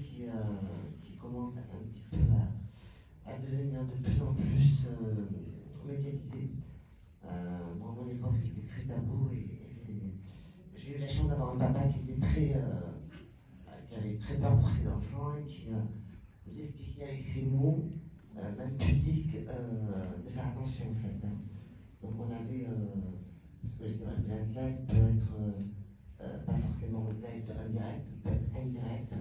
qui commence un petit peu à devenir de plus en plus médiatisé. Moi, à mon époque, c'était très tabou et j'ai eu la chance d'avoir un papa qui était qui avait très peur pour ses enfants et qui nous expliquait avec ses mots, même pudiques, de faire attention en fait. Hein. Donc on avait, parce que c'est vrai que l'inceste peut être pas forcément direct, indirect, peut être indirect.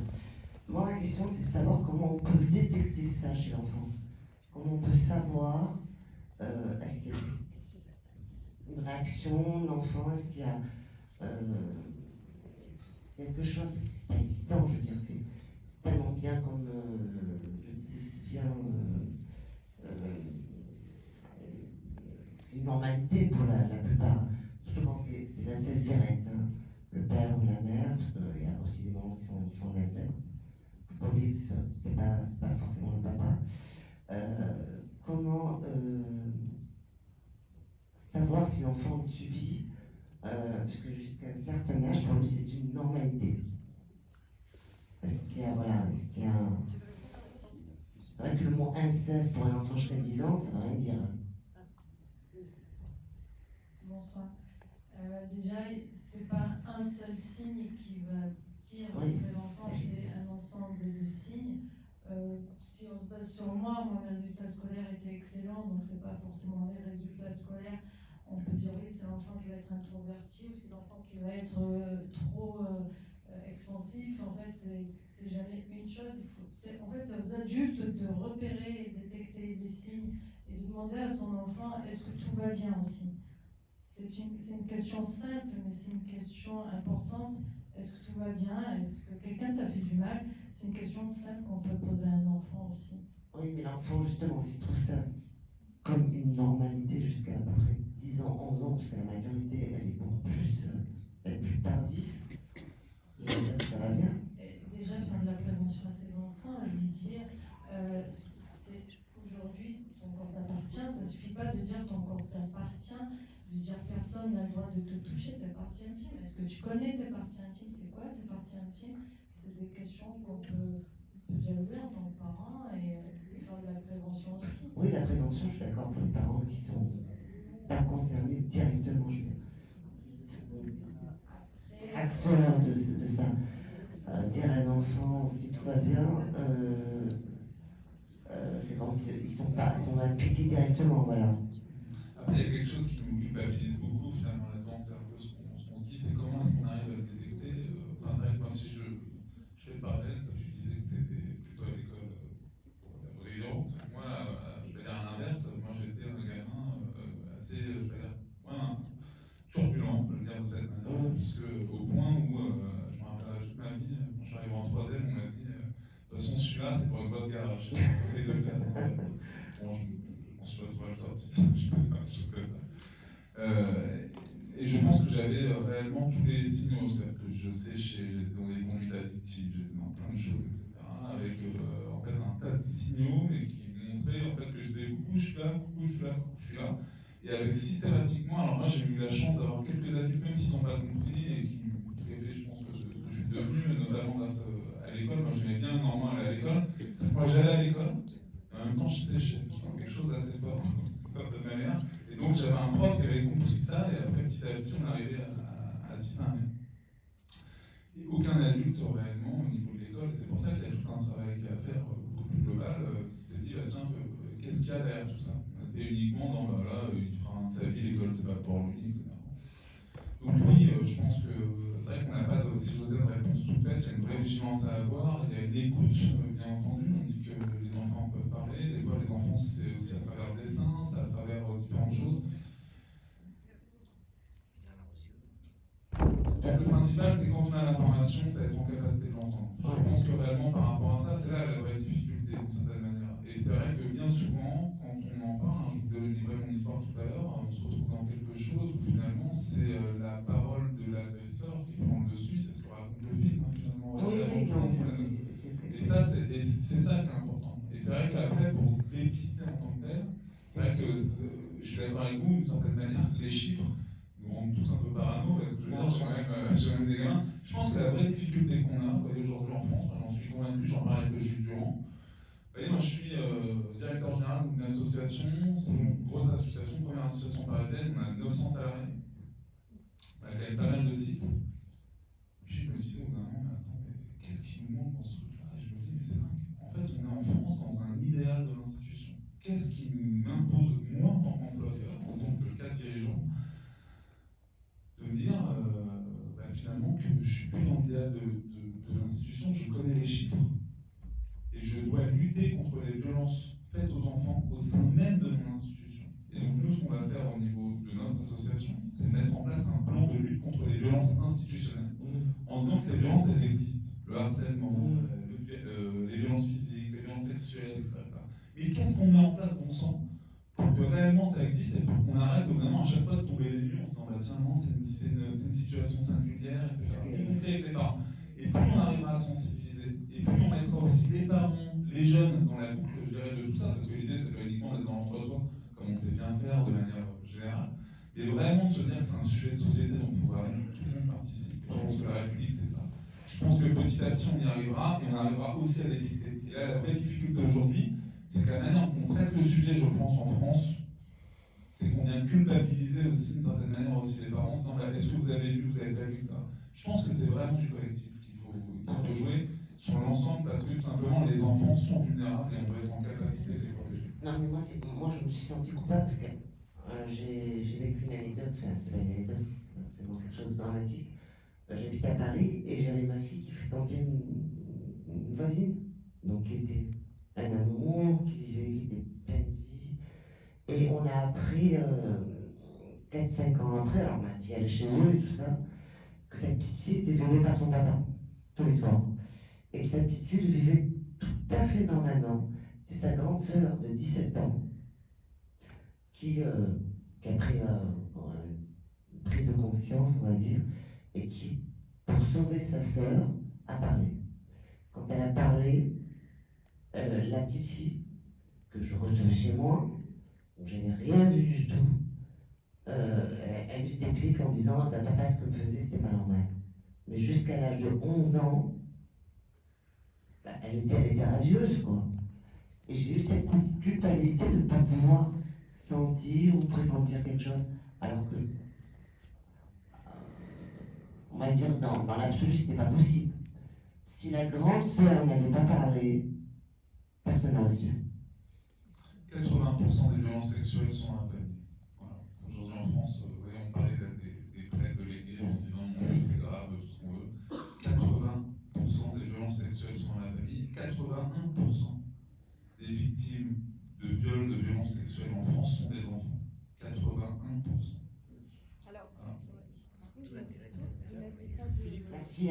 Moi, ma question, c'est de savoir comment on peut détecter ça chez l'enfant. Comment on peut savoir, est-ce qu'il y a une réaction de l'enfant, est-ce qu'il y a quelque chose, c'est pas évident, je veux dire, c'est tellement bien comme, je disais, c'est bien, c'est une normalité pour la plupart, surtout quand c'est l'inceste direct, hein. Le père ou la mère, parce qu'il y a aussi des moments qui font de l'inceste. Police, c'est pas forcément le papa. Comment savoir si l'enfant subit, puisque jusqu'à un certain âge, pour lui, c'est une normalité. Est-ce qu'il y a, voilà, est-ce qu'il y a un... C'est vrai que le mot inceste pour un enfant jusqu'à 10 ans, ça ne veut rien dire. Bonsoir. Déjà, c'est pas un seul signe qui va dire Oui. que l'enfant, c'est un ensemble de signes. Si on se base sur moi, mes résultats scolaires étaient excellents, donc c'est pas forcément les résultats scolaires. On peut dire oui, c'est l'enfant qui va être introverti ou c'est l'enfant qui va être trop expansif. En fait, c'est jamais une chose. En fait, c'est aux adultes de repérer et détecter les signes et de demander à son enfant est-ce que tout va bien aussi. C'est une question simple, mais c'est une question importante. Est-ce que tout va bien? Est-ce que quelqu'un t'a fait du mal? C'est une question simple qu'on peut poser à un enfant aussi. Oui, mais l'enfant, justement, s'il trouve ça comme une normalité jusqu'à à peu près 10 ans, 11 ans, parce que la majorité, elle est beaucoup plus, tardive, je veux dire que ça va bien. Et déjà, faire de la prévention à ses enfants, lui dire aujourd'hui, ton corps t'appartient, ça ne suffit pas de dire ton corps t'appartient, de dire personne n'a le droit de te toucher tes parties intimes. Est-ce que tu connais tes parties intimes? C'est quoi tes parties intimes? C'est des questions qu'on peut dialoguer en tant que parent et faire de la prévention aussi. Oui, la prévention, je suis d'accord pour les parents qui ne sont pas concernés directement, je veux dire. Acteurs de ça. Dire à un enfant si tout va bien, c'est quand ils sont impliqués directement, voilà. Après, il y a quelque chose qui nous culpabilise beaucoup finalement là-dedans, c'est un peu ce qu'on se dit, c'est comment est-ce qu'on arrive à le détecter. Enfin, c'est vrai que moi, si je fais le parallèle, toi tu disais que tu étais plutôt à l'école brillante. Moi, je vais dire à l'inverse, moi j'étais un gamin assez, je vais dire, turbulent, je vais le dire de cette manière, puisque au point où, je me rappellerai toute ma vie, quand je suis arrivé en troisième, on m'a dit, de toute façon celui-là c'est pour une boîte garage, c'est de classe. Bon, je m'en suis pas trop mal sorti, je peux faire des choses comme ça. Et je pense que j'avais réellement tous les signaux, c'est-à-dire que je séchais, j'étais dans des conduites addictives, j'étais dans plein de choses, etc. Avec en fait un tas de signaux, mais qui montraient en fait que je disais coucou, je suis là, coucou, je suis là, coucou, je suis là. Et avec systématiquement, alors moi j'ai eu la chance d'avoir quelques adultes, même s'ils n'ont pas compris, et qui révélent, je pense, que ce que je suis devenu, notamment grâce à l'école. Moi j'aimais bien énormément aller à l'école. C'est que moi j'allais à l'école, mais en même temps je séchais, je pense quelque chose d'assez fort, d'une certaine manière. Et donc j'avais un prof qui avait compris ça, et après petit à petit on arrivait à discerner. Et aucun adulte réellement au niveau de l'école, et c'est pour ça qu'il y a tout un travail qui est à faire beaucoup plus global, s'est dit, bah, tiens, qu'est-ce qu'il y a derrière tout ça? On était uniquement dans, bah, là, il fera un de sa vie, l'école c'est pas pour lui, etc. Donc oui, je pense que c'est vrai qu'on n'a pas, si j'osais, une réponse toute faite, il y a une vraie vigilance à avoir, il y a une écoute, bien entendu, on dit que les enfants peuvent parler, des fois les enfants c'est aussi à travers le dessin, c'est à travers différentes choses. Le principal, c'est quand on a l'information, c'est être en capacité de l'entendre. Je pense que réellement, par rapport à ça, c'est là la vraie difficulté, d'une certaine manière. Et c'est vrai que bien souvent, quand on en parle, je vous livrais mon histoire tout à l'heure, on se retrouve dans quelque chose où finalement, c'est la parole de l'agresseur qui prend le dessus, c'est ce que raconte le film, finalement. Et ça, c'est ça qui est important. Et c'est vrai qu'après, pour dépister en tant que tel, c'est vrai que je suis d'accord avec vous, d'une certaine manière, les chiffres nous rendent tous un peu parano, parce que je veux dire, j'ai quand même j'ai même des gamins. Je pense que la vraie difficulté qu'on a, vous voyez, aujourd'hui en France, moi j'en suis convaincu, j'en parle avec le Jules Durand. Vous voyez, moi je suis directeur général d'une association, c'est une grosse association, première association parisienne, on a 900 salariés. On a quand même pas mal de sites. Puis je me disais au bout d'un moment, mais attends, mais qu'est-ce qui nous manque dans ce truc-là? Et je me dis, mais c'est dingue. En fait, on est en France dans un idéal de l'institution. Qu'est-ce qui m'impose, moi, en tant qu'employeur, en tant que cadre dirigeant, de me dire finalement que je ne suis plus dans l'idéal de l'institution, je connais les chiffres. Et je dois lutter contre les violences faites aux enfants au sein même de mon institution. Et donc nous, ce qu'on va faire au niveau de notre association, c'est mettre en place un plan de lutte contre les violences institutionnelles, en se disant que ces violences, elles existent. Le harcèlement, les violences physiques, les violences sexuelles, etc. Mais qu'est-ce qu'on met en place, bon sang, pour que réellement ça existe et pour qu'on arrête vraiment à chaque fois de tomber les nues en se disant bah tiens non, c'est une situation singulière, etc. Y compris avec les parents. Et plus on arrivera à sensibiliser, et plus on mettra aussi les parents, les jeunes dans la boucle, je dirais, de tout ça, parce que l'idée c'est pas uniquement d'être dans l'entre-soi, comme on sait bien faire de manière générale, mais vraiment de se dire que c'est un sujet de société, donc il faut vraiment que tout le monde participe. Je pense que la République c'est ça. Je pense que petit à petit on y arrivera, et on arrivera aussi à dépister. Et là la vraie difficulté aujourd'hui, c'est que la manière dont on traite le sujet, je pense, en France, c'est qu'on vient culpabiliser aussi d'une certaine manière aussi les parents en disant est-ce que vous avez vu, vous avez pas vu ça. Je pense que c'est vraiment du collectif qu'il faut jouer sur l'ensemble parce que tout simplement les enfants sont vulnérables et on doit être en capacité de les protéger. Non, mais moi je me suis senti coupable parce que j'ai vécu une anecdote, enfin c'est pas une anecdote, c'est vraiment quelque chose de dramatique. J'habite à Paris et j'avais ma fille qui fréquentait une voisine, donc qui était un amour, qui était pleine de vie. Et on a appris 4-5 ans après, alors ma fille allait chez eux et tout ça, que cette petite fille était violée par son papa, tous les soirs. Et cette petite fille le vivait tout à fait normalement. C'est sa grande sœur de 17 ans qui a pris une prise de conscience, on va dire, et qui, pour sauver sa sœur, a parlé. Quand elle a parlé, la petite fille, que je recevais chez moi, où j'avais rien vu du tout, elle a eu ce déclic en disant ah, ben, papa, ce que me faisait, c'était pas normal. Mais jusqu'à l'âge de 11 ans, ben, elle était radieuse, quoi. Et j'ai eu cette culpabilité de ne pas pouvoir sentir ou pressentir quelque chose, alors que, on va dire, dans l'absolu, ce n'est pas possible. Si la grande sœur n'avait pas parlé, personne n'aurait su. 80% des violences sexuelles sont dans la famille. Voilà. Aujourd'hui en France, vous voyez, on parlait des prêtres de l'église en disant mon Dieu c'est grave, tout ce qu'on veut. 80% des violences sexuelles sont dans la famille. 81% des victimes de viols, de violences sexuelles en France sont des enfants. 81%. Alors, Merci.